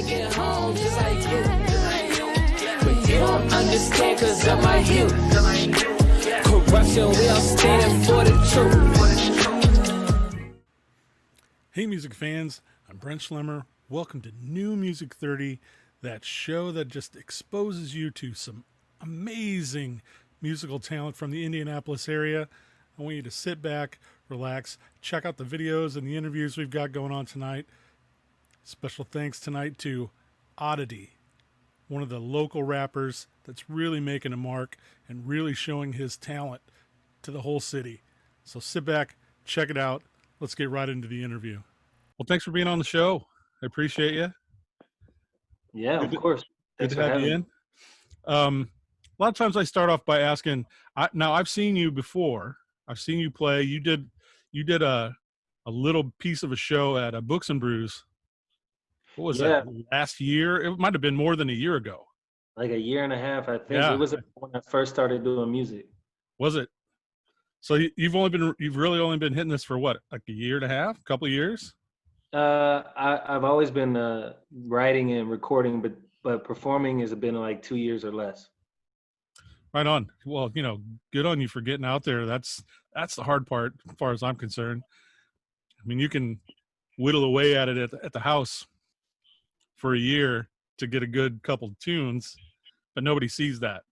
get home just like you. But you don't understand cause of my youth. Corruption, we all standing for the truth. Hey music fans, I'm Brent Schlemmer. Welcome to New Music 30, that show that just exposes you to some amazing musical talent from the Indianapolis area. I want you to sit back, relax, check out the videos and the interviews we've got going on tonight. Special thanks tonight to O.D.D.I.T.Y, one of the local rappers that's really making a mark and really showing his talent to the whole city. So sit back, check it out. Let's get right into the interview. Well, thanks for being on the show. I appreciate you. Yeah, of course. Good to have you in. A lot of times I start off by asking, now I've seen you before. I've seen you play. You did a little piece of a show at a Books and Brews. What was that, last year? It might have been more than a year ago. Like a year and a half, I think. Yeah. It was when I first started doing music. Was it? So you've really only been hitting this for what, like a year and a half, a couple of years? I've always been writing and recording, but performing has been like 2 years or less. Right on. Well, good on you for getting out there. That's the hard part as far as I'm concerned. I mean, you can whittle away at it at the house for a year to get a good couple of tunes, but nobody sees that.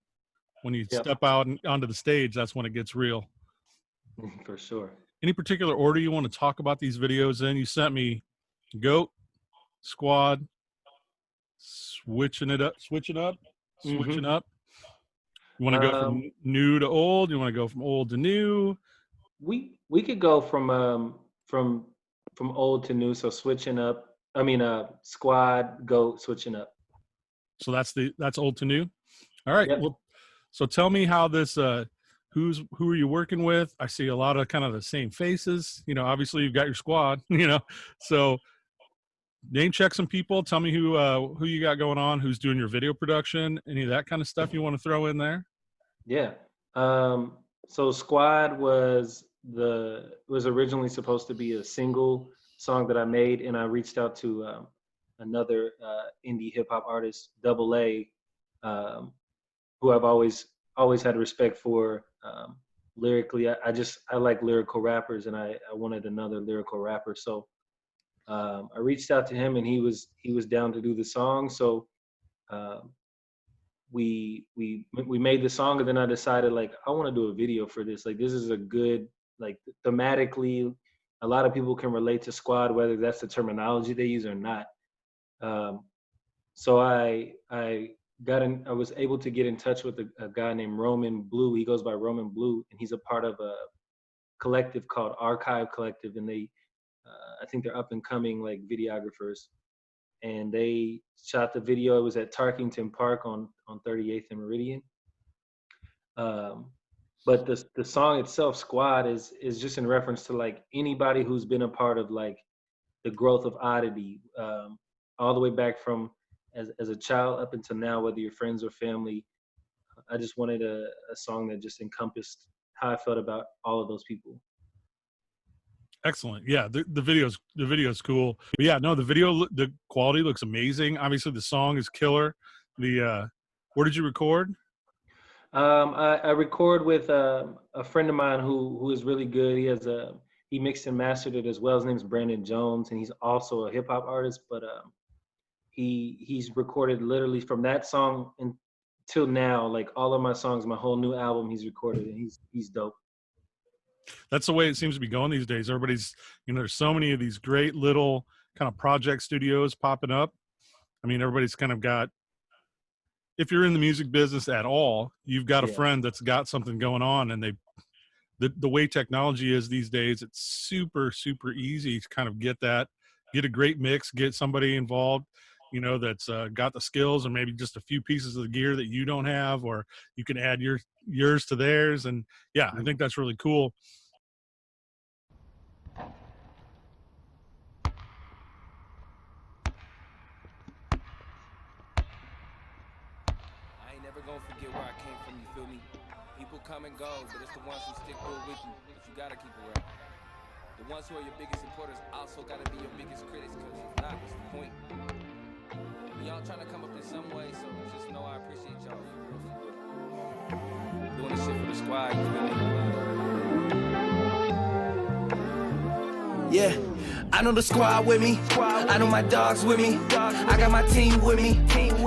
When you step out onto the stage, that's when it gets real. For sure. Any particular order you want to talk about these videos in? You sent me GOAT, Squad, switching up. You want to go from new to old? You want to go from old to new? We could go from old to new. So switching up. I mean, Squad, GOAT, switching up. So that's old to new. All right. Yep. Well, so tell me how this. Who are you working with? I see a lot of kind of the same faces. Obviously you've got your squad. So name check some people. Tell me who you got going on. Who's doing your video production? Any of that kind of stuff you want to throw in there? Yeah. So Squad was originally supposed to be a single song that I made, and I reached out to another indie hip hop artist, A.D.I.T.Y, who I've always had respect for lyrically. I like lyrical rappers, and I wanted another lyrical rapper. So I reached out to him, and he was down to do the song. So we made the song, and then I decided, like, I want to do a video for this. Like, this is a good, like, thematically, a lot of people can relate to Squad, whether that's the terminology they use or not. So I was able to get in touch with a guy named Roman Blue. He goes by Roman Blue, and he's a part of a collective called Archive Collective, and they I think they're up and coming, like, videographers. And they shot the video. It was at Tarkington Park on 38th and Meridian. But the song itself, Squad, is just in reference to, like, anybody who's been a part of, like, the growth of oddity, all the way back from as a child up until now, whether you're friends or family. I just wanted a song that just encompassed how I felt about all of those people. Excellent. Yeah, the video's cool. But yeah, no, the quality looks amazing. Obviously, the song is killer. Where did you record? I record with a friend of mine who is really good. He mixed and mastered it as well. His name's Brandon Jones, and he's also a hip hop artist. But he's recorded literally from that song until now, like, all of my songs, my whole new album, he's recorded, and he's dope. That's the way it seems to be going these days. Everybody's, there's so many of these great little kind of project studios popping up. I mean, everybody's kind of got, if you're in the music business at all, you've got a friend that's got something going on, and the way technology is these days, it's super, super easy to kind of get a great mix, get somebody involved, that's got the skills, or maybe just a few pieces of the gear that you don't have, or you can add yours to theirs. And yeah, I think that's really cool. I ain't never gonna forget where I came from, you feel me? People come and go, but it's the ones who stick with you that you gotta keep around. The ones who are your biggest supporters also gotta be your biggest critics, because if not, what's the point? Y'all trying to come up in some way, so just know I appreciate y'all. Doing this shit for the squad, you feel me? Yeah, I know the squad with me. I know my dogs with me. I got my team with me.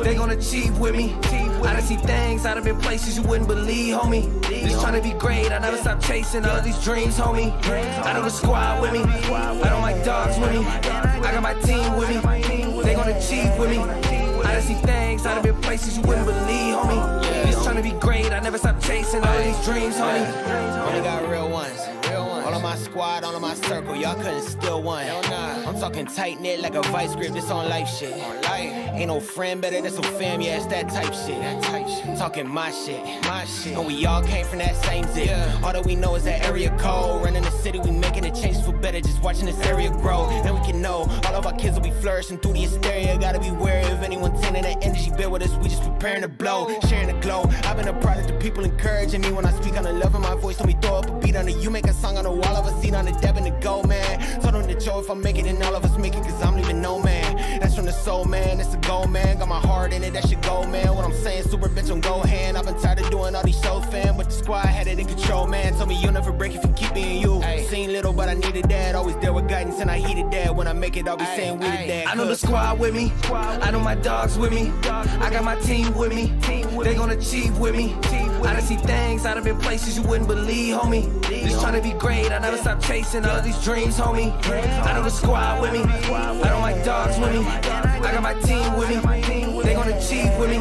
They gonna achieve with me. I done see things out of in places you wouldn't believe, homie. Just trying to be great, I never stop chasing all of these dreams, homie. I know the squad with me. I know my dogs with me. I got my team with me. They gonna achieve with me. I done see things out of in places you wouldn't believe, homie. Just trying to be great, I never stop chasing all of these dreams, homie. Only got real ones. All of my squad, all of my circle, y'all couldn't steal one. Hell nah. I'm talking tight knit like a vice grip, this on life shit. On life. Ain't no friend better than some fam, yeah, it's that type shit. Talking my shit. And we all came from that same zip. Yeah. All that we know is that area code. Running the city, we making the change for better, just watching this area grow. And we can know all of our kids will be flourishing through the hysteria. Gotta be wary of anyone taking that energy built with us. We just preparing to blow, sharing the glow. I've been a product of people encouraging me when I speak on the love in my voice. Let me throw up a beat on it. You make a song on the wall of a seat on the deb and the go, man. Told them to Joe if I make it, then all of us make it, cause I don't even know, man. That's from the soul, man. That's the goal, man. Got my heart in it, that should go, man. What I'm saying, super bitch on go hand. I've been tired of doing all these shows, fam. But the squad had it in control, man. Told me you'll never break if you keep being you. Seen little, but I needed that. Always there with guidance, and I heated that. When I make it, I'll be saying we did that. I know the squad with me. I know my dogs with me. I got my team with me. They gonna achieve with me. I done see things out of in places you wouldn't believe, homie. Just trying to be great, I never stop chasing all of these dreams, homie. I know the squad with me. I know my dogs with me. I got my team with me. They gonna achieve with me.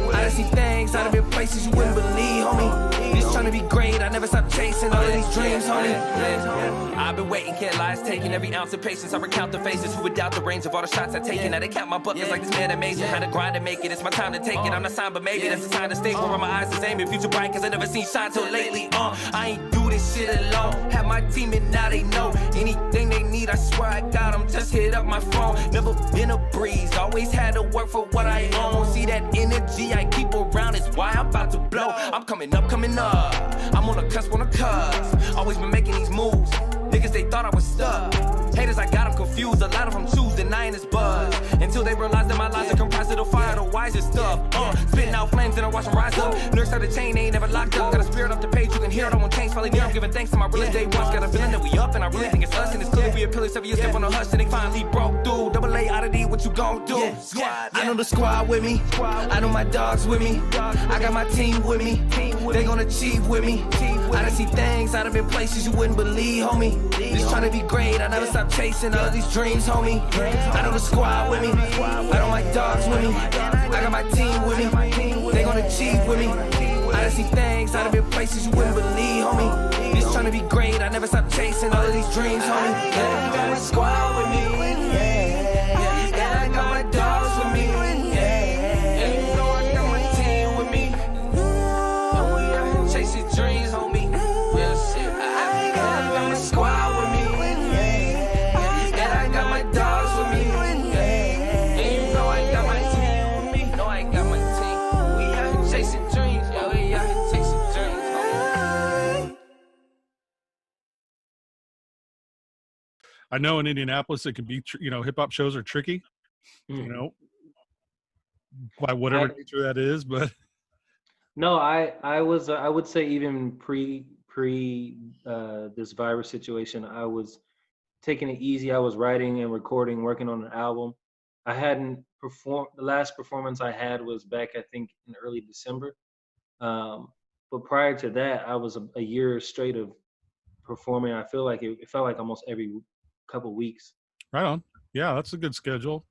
I done see things out of in places you wouldn't believe, homie. Just trying to be great, I never stop chasing all of these dreams, homie. I've been waiting, can't lie, it's taking every ounce of patience. I recount the faces who would doubt the range of all the shots I've taken. Now they count my buckets like this man amazing. Had to grind to make it, it's my time to take it. I'm not signed, but maybe that's the time to stay where my eyes is aiming. Future bright, cause I never seen shine till lately. I ain't do this shit alone. Have my team and now they know anything they need. I swear I got them, just hit up my phone. Never been a breeze, always had to work for what I own. See that energy I keep around is why I'm about to blow. I'm coming up, coming up. I'm on the cusp, always been making these moves. Niggas, they thought I was stuck. Haters, I got them confused. A lot of them choose denying this buzz. Until they realize that my lies are comprised of the fire, the wisest stuff. Spitting out flames and I watch them rise up. Nurse out the chain, they ain't never locked up. Got a spirit off the page, you can hear it, I won't change. Probably near, I'm giving thanks to my real estate once. Got a feeling that we up and I really think it's us. And it's clear we a pillar 7 years, step on a hush and they finally broke through. Double A, O.D.D.I.T.Y, what you gon' do? Squad, I know the squad with me. I know my dogs with me. I got my team with me. They gonna achieve with me. I done see things out of in places you wouldn't believe, homie. Just trying to be great, I never stop chasing all of these dreams, homie. I know the squad with me. I know my dogs with me. I got my team with me. They gonna achieve with me. I done see things out of in places you wouldn't believe, homie. Just trying to be great, I never stop chasing all of these dreams, homie. I got my squad with me. And I got my dogs with me. And you know I got my team with me. And we out here chasing dreams, homie. Real shit. I got my squad with me. And I got my dogs with me. And you know I got my team with me. No, I got my team. We out here chasing dreams. Yeah, we out here chasing dreams, homie. I know in Indianapolis it can be, hip hop shows are tricky, by whatever nature that is. But no, I would say even pre this virus situation, I was taking it easy. I was writing and recording, working on an album. I hadn't performed. The last performance I had was back, I think, in early December. But prior to that, I was a year straight of performing. I feel like it felt like almost every couple weeks. right on. Yeah, that's a good schedule,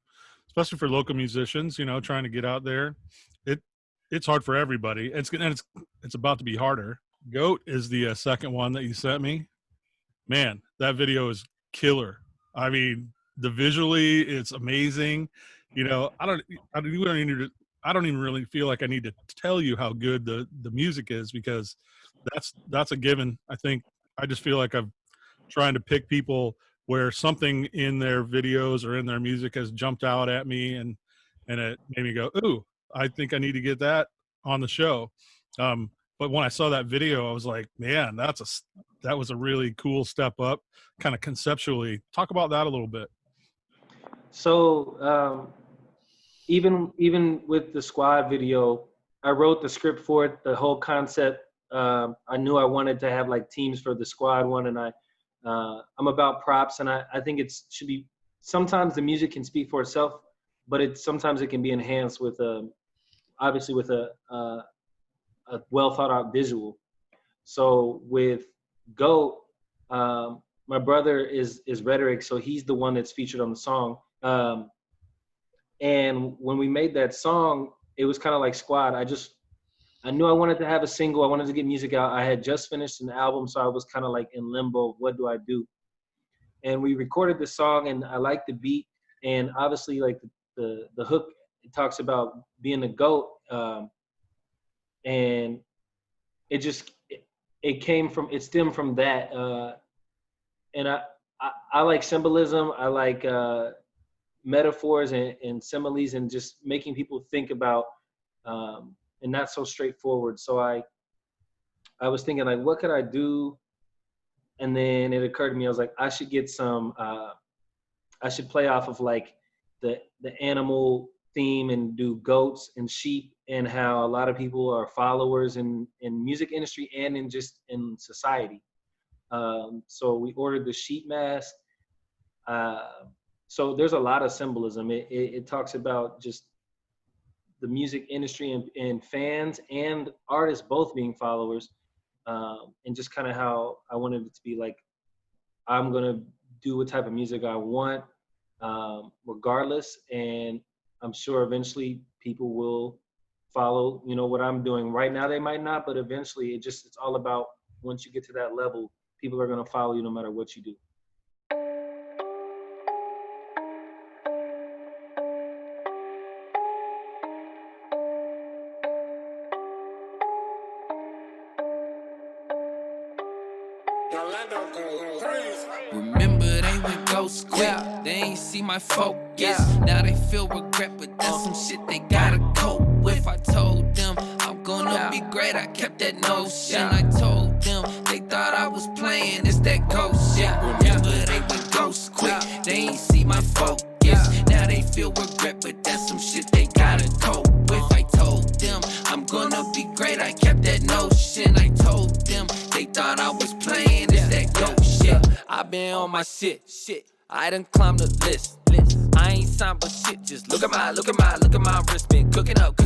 especially for local musicians, trying to get out there. It's hard for everybody. It's about to be harder. Goat is the second one that you sent me. Man, that video is killer. I mean, visually, it's amazing. I don't even really feel like I need to tell you how good the music is, because that's a given. I think I just feel like I'm trying to pick people where something in their videos or in their music has jumped out at me, and it made me go, ooh, I think I need to get that on the show. But when I saw that video, I was like, man, that was a really cool step up, kind of conceptually. Talk about that a little bit. So even with the Squad video, I wrote the script for it, the whole concept. I knew I wanted to have like teams for the Squad one, and I'm about props, and I think should be. Sometimes the music can speak for itself, but sometimes it can be enhanced with obviously with a well thought out visual. So with GOAT, my brother is Rhetoric, so he's the one that's featured on the song. And when we made that song, it was kind of like Squad. I knew I wanted to have a single. I wanted to get music out. I had just finished an album, so I was kind of like in limbo. What do I do? And we recorded the song, and I liked the beat. And obviously, like the hook, it talks about being a GOAT. And it stemmed from that. And I like symbolism. I like metaphors and similes, and just making people think about and not so straightforward. So I was thinking, like, what could I do? And then it occurred to me, I was like, I should get some I should play off of like the animal theme and do goats and sheep, and how a lot of people are followers in music industry and in society. So we ordered the sheep mask. So there's a lot of symbolism. It talks about just the music industry and fans and artists both being followers, and just kind of how I wanted it to be like, I'm gonna do what type of music I want, regardless. And I'm sure eventually people will follow, what I'm doing. Right now they might not, but eventually it's all about, once you get to that level, people are gonna follow you no matter what you do. Remember they went ghost quick, they ain't see my focus. Now they feel regret, but that's some shit they gotta cope with. I told them I'm gonna be great, I kept that notion. I told them they thought I was playing, it's that ghost shit. Remember they went ghost quick, they ain't see my focus. Now they feel regret, but that's some shit they gotta cope with. I told them I'm gonna be great, I kept that notion. I told them they thought I was playing, it's that ghost shit. I been on my shit. I done climbed the list. I ain't signed but shit. Just look at my wrist. Been cooking up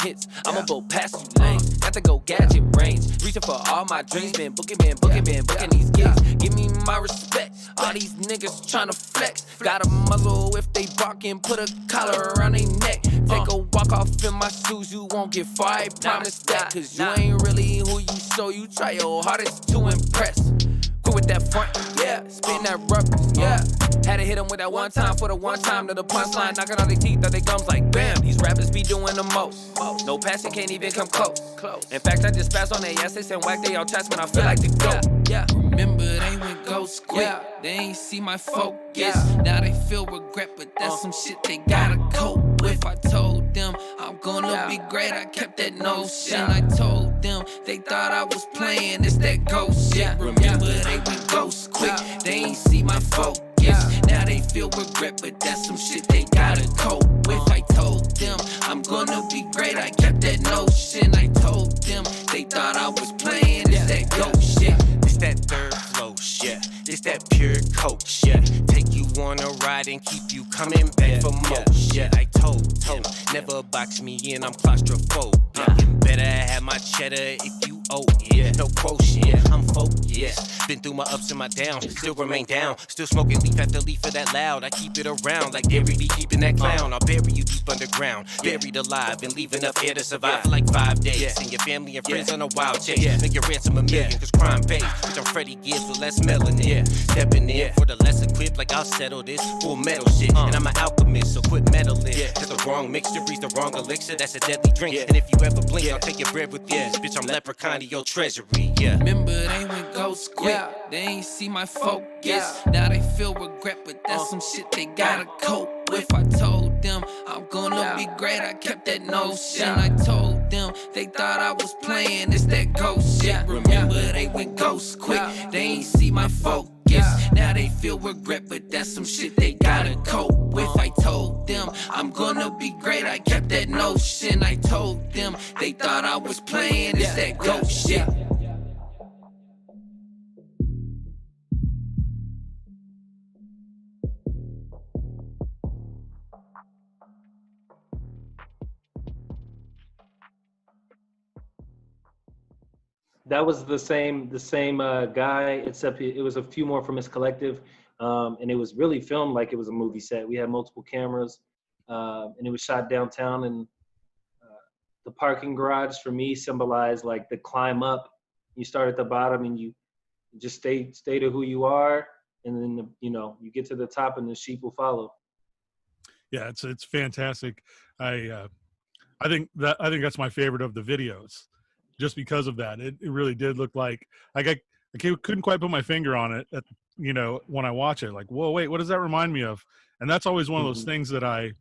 hits. I'ma blow past you lanes. Got to go gadget range. Reaching for all my dreams. Been booking these gigs. Give me my respect. All these niggas tryna flex. Got a muzzle if they barking. Put a collar around their neck. Take a walk off in my shoes. You won't get fired. I promise that. Cause you ain't really who you show. You try your hardest to impress. Quit with that front, spin that rubber, Had to hit them with that one time for the one time to the punchline, knocking on their teeth or their gums like bam. These rappers be doing the most. No passion can't even come close. In fact, I just pass on their assets and whack they all chest when I feel like to go. Remember they went ghost quick, they ain't see my focus. Now they feel regret, but that's some shit they gotta cope with. I told them I'm gonna be great, I kept that notion. I told them they thought I was playing, it's that ghost shit. Remember they went ghost quick, they ain't see my focus. Now they feel regret, but that's some shit they gotta cope with. I told them I'm gonna be great, I kept that notion. I told them they thought I was playing, it's that ghost shit. It's that third flow shit, it's that pure coke shit. Take you on a ride and keep you coming back for more shit. I told him, never box me in, I'm claustrophobic. Better have my cheddar if you owe it. No quotient, I'm focused. Been through my ups and my downs, still remain down. Still smoking leaf after leaf of that loud. I keep it around like Gary be keeping that clown. I'll bury you deep underground, buried alive and leave enough air to survive for like 5 days. And your family and friends on a wild chase. Make your ransom $1 million, cause crime pays. Which I'm Freddie Gibbs with less melanin. Stepping in for the less equipped, like I'll settle this full metal shit. And I'm an alchemist, so quit meddling. Cause the wrong mixture breeds the wrong elixir, that's a deadly drink. And if you ever blink, I'll take your bread with these. Bitch, I'm leprechaun to your treasury, Remember they went ghost quick, they ain't see my focus. Now they feel regret, but that's some shit they gotta cope with. I told them I'm gonna be great, I kept that notion. I told them they thought I was playing, it's that ghost shit. Remember they went ghost quick, they ain't see my focus. Now they feel regret, but that's some shit they gotta cope with. I told them I'm gonna be great, I kept that notion. I told them they thought I was playing, it's that ghost shit. That was the same guy, except it was a few more from his collective, and it was really filmed like it was a movie set. We had multiple cameras, and it was shot downtown. And the parking garage for me symbolized like the climb up. You start at the bottom and you just stay to who you are, and then you get to the top, and the sheep will follow. Yeah, it's fantastic. I think that's my favorite of the videos, just because of that. It really did look like I couldn't quite put my finger on it when I watch it. Like, whoa, wait, what does that remind me of? And that's always one of those things that I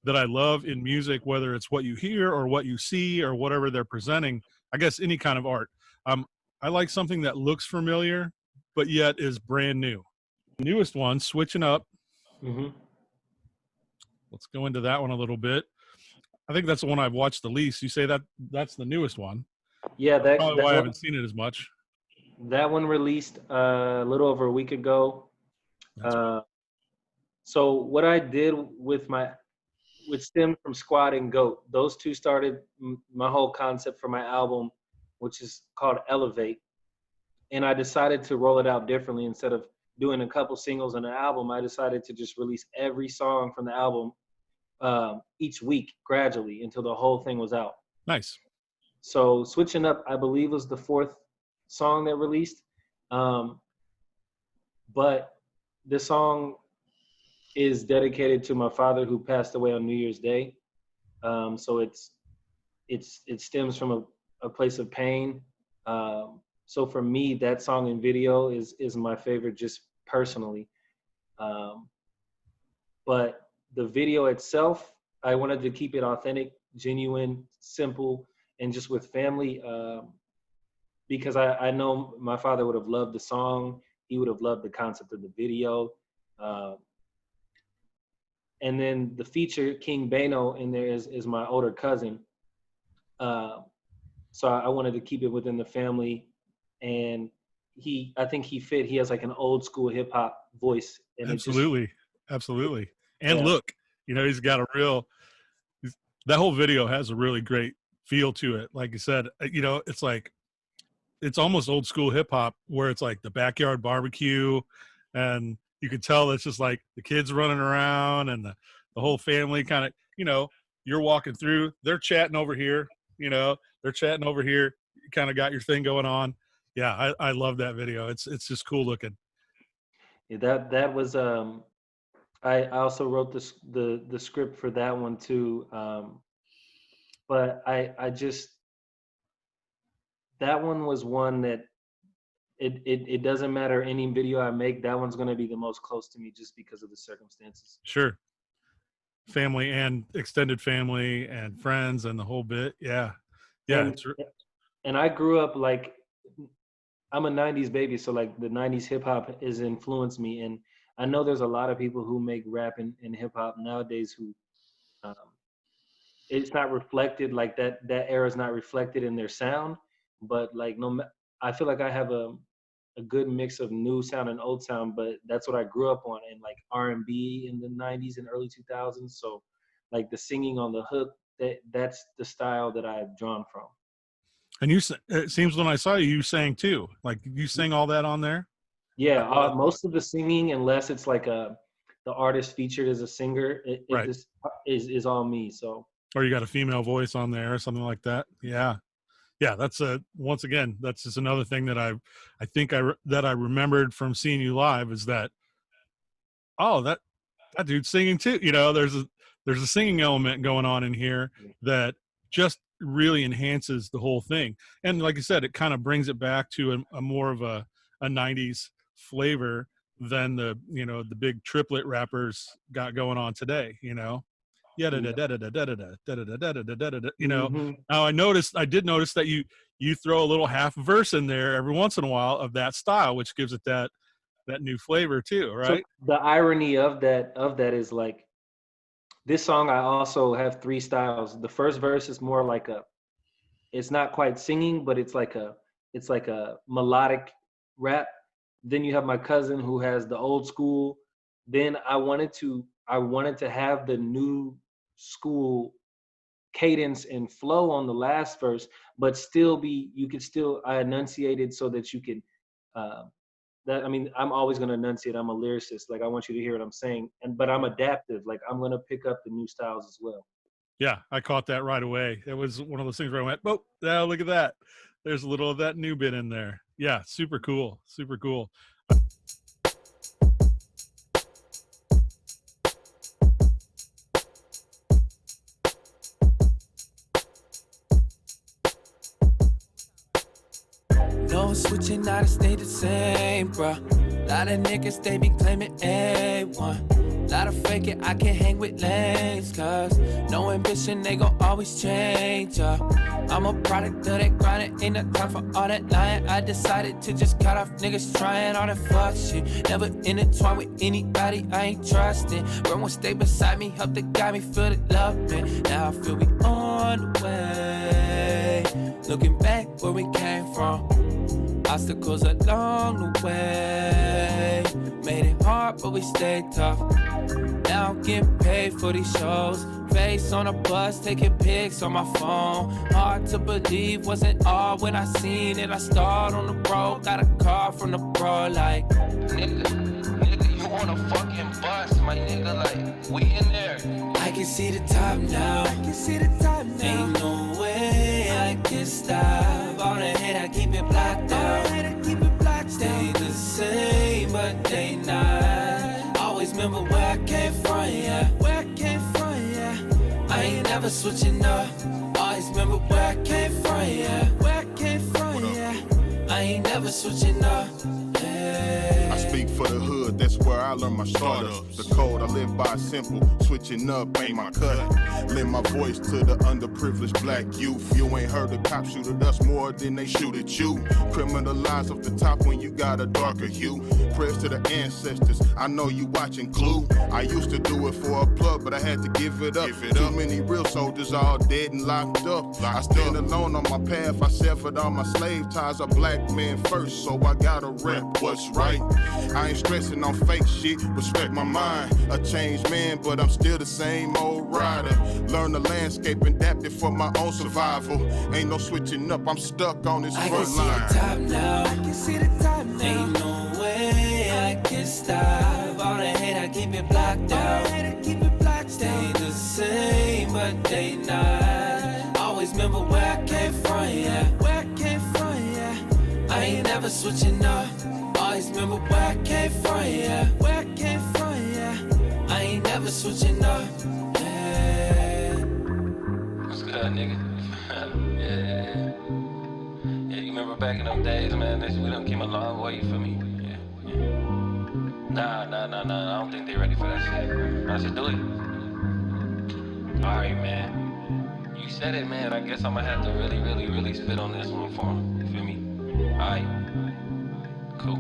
love in music, whether it's what you hear or what you see or whatever they're presenting. I guess any kind of art. I like something that looks familiar, but yet is brand new. The newest one, Switching Up. Let's go into that one a little bit. I think that's the one I've watched the least. You say that's the newest one. Yeah, that's probably why I haven't seen it as much. That one released a little over a week ago. So what I did with stem from Squad and Goat, those two started my whole concept for my album, which is called Elevate. And I decided to roll it out differently. Instead of doing a couple singles on an album, I decided to just release every song from the album each week gradually until the whole thing was out. Nice. So Switching Up, I believe, was the 4th song that released. But this song is dedicated to my father, who passed away on New Year's Day. So it stems from a place of pain. So for me, that song and video is my favorite, just personally. But the video itself, I wanted to keep it authentic, genuine, simple, and just with family, because I know my father would have loved the song. He would have loved the concept of the video. And then the feature, King Bano, in there is my older cousin. So I wanted to keep it within the family. And I think he fit. He has like an old school hip hop voice. And absolutely. And yeah. Look, he's got that whole video has a really great feel to it. Like you said, it's like, it's almost old school hip hop, where it's like the backyard barbecue, and you could tell it's just like the kids running around and the whole family kind of, you're walking through, they're chatting over here, you kind of got your thing going on. Yeah. I love that video. It's just cool looking. Yeah, that was, I also wrote the script for that one too. But I just, that one was one that it doesn't matter any video I make, that one's going to be the most close to me just because of the circumstances. Sure. Family and extended family and friends and the whole bit. Yeah. Yeah. And I grew up like, I'm a 90s baby. So like the 90s hip hop has influenced me. And I know there's a lot of people who make rap and hip hop nowadays who, it's not reflected, like that era is not reflected in their sound. But like, I feel like I have a good mix of new sound and old sound, but that's what I grew up on, and like R&B in the 90s and early 2000s. So like the singing on the hook, that's the style that I've drawn from. And it seems when I saw you sang too, like you sing all that on there? Yeah, most of the singing, unless it's like the artist featured as a singer, it right. just is all me. So. Or you got a female voice on there or something like that. Yeah. Yeah. That's once again, that's just another thing that I think that I remembered from seeing you live is that, oh, that dude's singing too. There's a singing element going on in here that just really enhances the whole thing. And like I said, it kind of brings it back to a more of a 90s flavor than the big triplet rappers got going on today, Now I did notice that you throw a little half verse in there every once in a while of that style, which gives it that that new flavor too, right? So the irony of that is like this song. I also have 3 styles. The first verse is more like it's not quite singing, but it's like a melodic rap. Then you have my cousin who has the old school. Then I wanted to have the new school cadence and flow on the last verse, but still I enunciated so that you can I'm always going to enunciate. I'm a lyricist. Like I want you to hear what I'm saying, but I'm adaptive. Like I'm going to pick up the new styles as well. Yeah, I caught that right away. It was one of those things where I went, oh, now look at that. There's a little of that new bit in there. Yeah, super cool. Super cool. No switching, I stay the same, bruh. Lot of niggas, they be claiming A1. Lot of faking, I can't hang with lanes, cause no ambition, they gon' always change, I'm a product of that grinding, ain't no time for all that lying. I decided to just cut off niggas trying all that fuck shit. Never intertwined with anybody I ain't trusting. Bro won't stay beside me, help the guy me feel the love, man. Now I feel we on the way. Looking back where we came from, obstacles along the way. Made it hard, but we stayed tough. Now I'm getting paid for these shows. Face on a bus, taking pics on my phone. Hard to believe, wasn't all when I seen it. I started on the road, got a call from the bro like, nigga, you on a fucking bus, my nigga, like, we in there. I can see the top now. Ain't no way I can stop. All the hate, I keep it blocked out. Stay the same, but they not. Always remember where I came from, yeah. I ain't never switching up. Always remember where I came from, yeah. I ain't never switching up. I speak for the hood, that's where I learned my startups. The code I live by is simple, switching up ain't my cut. Lend my voice to the underprivileged black youth. You ain't heard the cops shoot at us more than they shoot at you. Criminalized off the top when you got a darker hue. Prayers to the ancestors, I know you watching Clue. I used to do it for a plug, but I had to give it up. Too many real soldiers all dead and locked up. I stand alone on my path, I severed all my slave ties. A black man first, so I gotta rep what's right. I ain't stressing on fake shit, respect my mind. A changed man, but I'm still the same old rider. Learn the landscape, adapted for my own survival. Ain't no switching up, I'm stuck on this front line. I can see the top now. Ain't no way I can stop. All the hate, I keep it blocked out. Stay the same, but they not. Always remember where I came from, yeah. I ain't never switching up. Always remember where I came from, yeah. I ain't never switching up. Yeah. What's good, nigga? Yeah. Yeah, you remember back in them days, man, we done came a long way, you feel me? Yeah. Nah, I don't think they ready for that shit. I should do it. Alright, man. You said it, man. I guess I'm gonna have to really spit on this one for him. You feel me? Alright. Cool.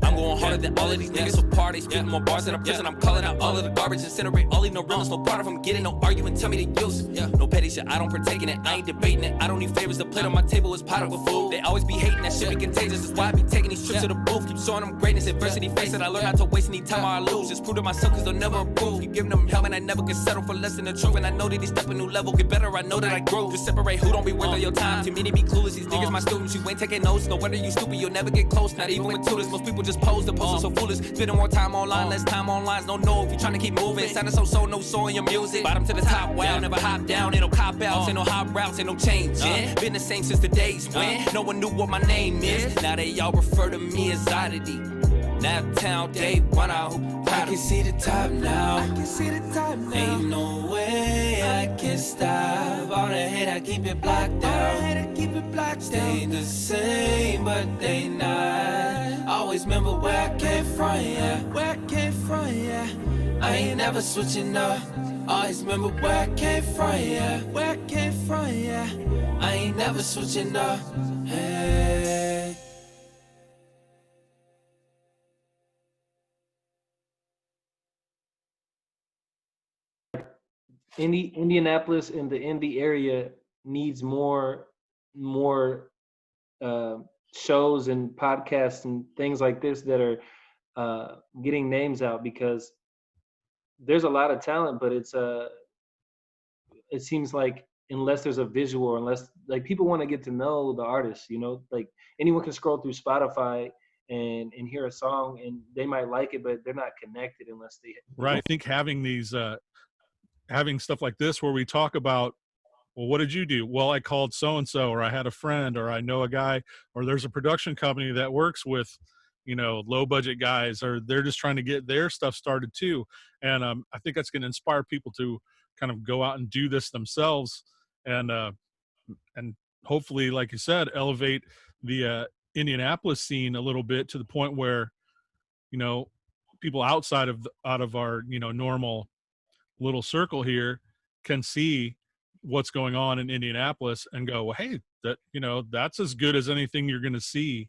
I'm going harder than all of these niggas so party. Spitting more bars than a prison. I'm calling out all of the garbage. Incinerate all these no realness. No part of them getting no argument. Tell me the use. No petty shit. I don't partake in it. I ain't debating it. I don't need favors. The plate on my table is pot of food. They always be hating that shit be contagious. That's why I be taking these trips to the booth. Keep showing them greatness. Adversity face it. I learn not to waste any time or I lose. Just prove to myself cause they'll never improve. Keep giving them hell and I never can settle for less than the truth. And I know that they step a new level. Get better. I know that I grow. Just separate who don't be worth of your time. Too many be clueless. These niggas my students. You ain't taking notes. No wonder you stupid. You'll never get close. Not even with tutors. Most people just pose. The posters so foolish. Spending more time online, less time online. No if you trying to keep moving. Sounding so no soul in your music. Bottom to the top, wow, never hop down. Ain't no cop outs, ain't no hop routes, ain't no change. Been the same since the days when no one knew what my name is. Now they all refer to me as Oddity. Now town day one out. I can see the top now. Ain't no way I can stop. All the hate, I keep it blocked out. Stay the same, but they not. Always remember where I came from, yeah. I ain't never switching up. Always remember where I came from, yeah. I ain't never switching up. Hey. Indianapolis and the Indy area needs more shows and podcasts and things like this that are getting names out, because there's a lot of talent, but it seems like unless there's a visual, unless like people want to get to know the artist, you know, like anyone can scroll through Spotify and hear a song and they might like it, but they're not connected unless they. Right. I think having these, having stuff like this where we talk about, well, what did you do? Well, I called so-and-so, or I had a friend, or I know a guy, or there's a production company that works with, you know, low budget guys, or they're just trying to get their stuff started too. And I think that's going to inspire people to kind of go out and do this themselves, and hopefully, like you said, elevate the Indianapolis scene a little bit to the point where, you know, people outside of our, you know, normal little circle here can see what's going on in Indianapolis and go, well, hey, that, you know, that's as good as anything you're going to see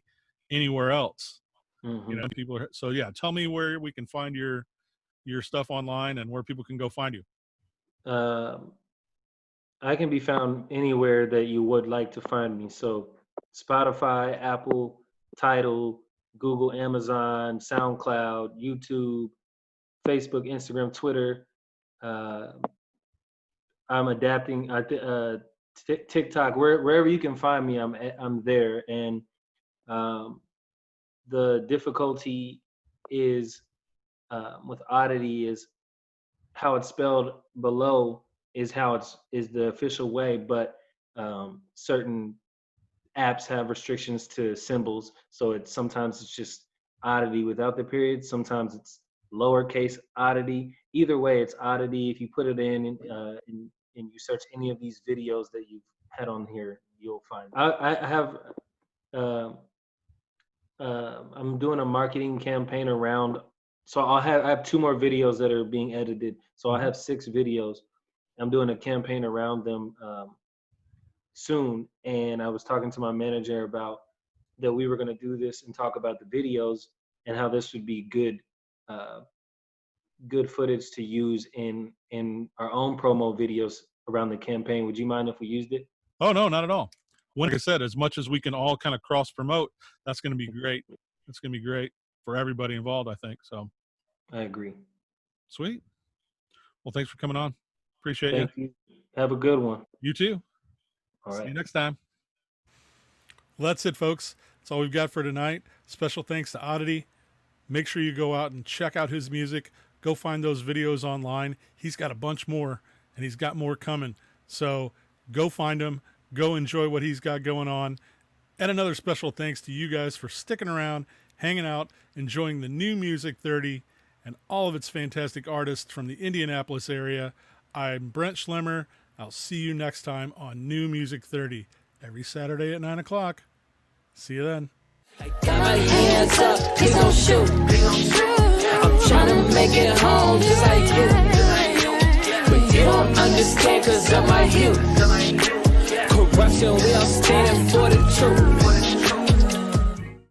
anywhere else. Mm-hmm. You know, people are, so yeah, tell me where we can find your stuff online and where people can go find you. I can be found anywhere that you would like to find me. So Spotify, Apple, Tidal, Google, Amazon, SoundCloud, YouTube, Facebook, Instagram, Twitter. I'm adapting TikTok, wherever you can find me, I'm there. And the difficulty is with Oddity is how it's spelled below is how is the official way, but certain apps have restrictions to symbols, so sometimes it's just Oddity without the period, sometimes it's lowercase Oddity. Either way, it's Oddity. If you put it in and you search any of these videos that you've had on here, you'll find it. I have I'm doing a marketing campaign around, so I have 2 more videos that are being edited, so I have 6 videos. I'm doing a campaign around them soon, and I was talking to my manager about that we were going to do this and talk about the videos and how this would be good footage to use in our own promo videos around the campaign. Would you mind if we used it? Oh, no, not at all. Like I said, as much as we can all kind of cross promote, that's going to be great. It's going to be great for everybody involved, I think. So I agree. Sweet. Well, thanks for coming on. Appreciate Thank you. Have a good one. You too. All right. See you next time. Well, that's it, folks. That's all we've got for tonight. Special thanks to Oddity. Make sure you go out and check out his music. Go find those videos online. He's got a bunch more, and he's got more coming. So go find him. Go enjoy what he's got going on. And another special thanks to you guys for sticking around, hanging out, enjoying the new Music 30 and all of its fantastic artists from the Indianapolis area. I'm Brent Schlemmer. I'll see you next time on New Music 30 every Saturday at 9 o'clock. See you then. Got my hands up, please don't shoot. I'm trying to make it home just like you. But you don't understand cause of my youth. Corruption, we all standing for the truth.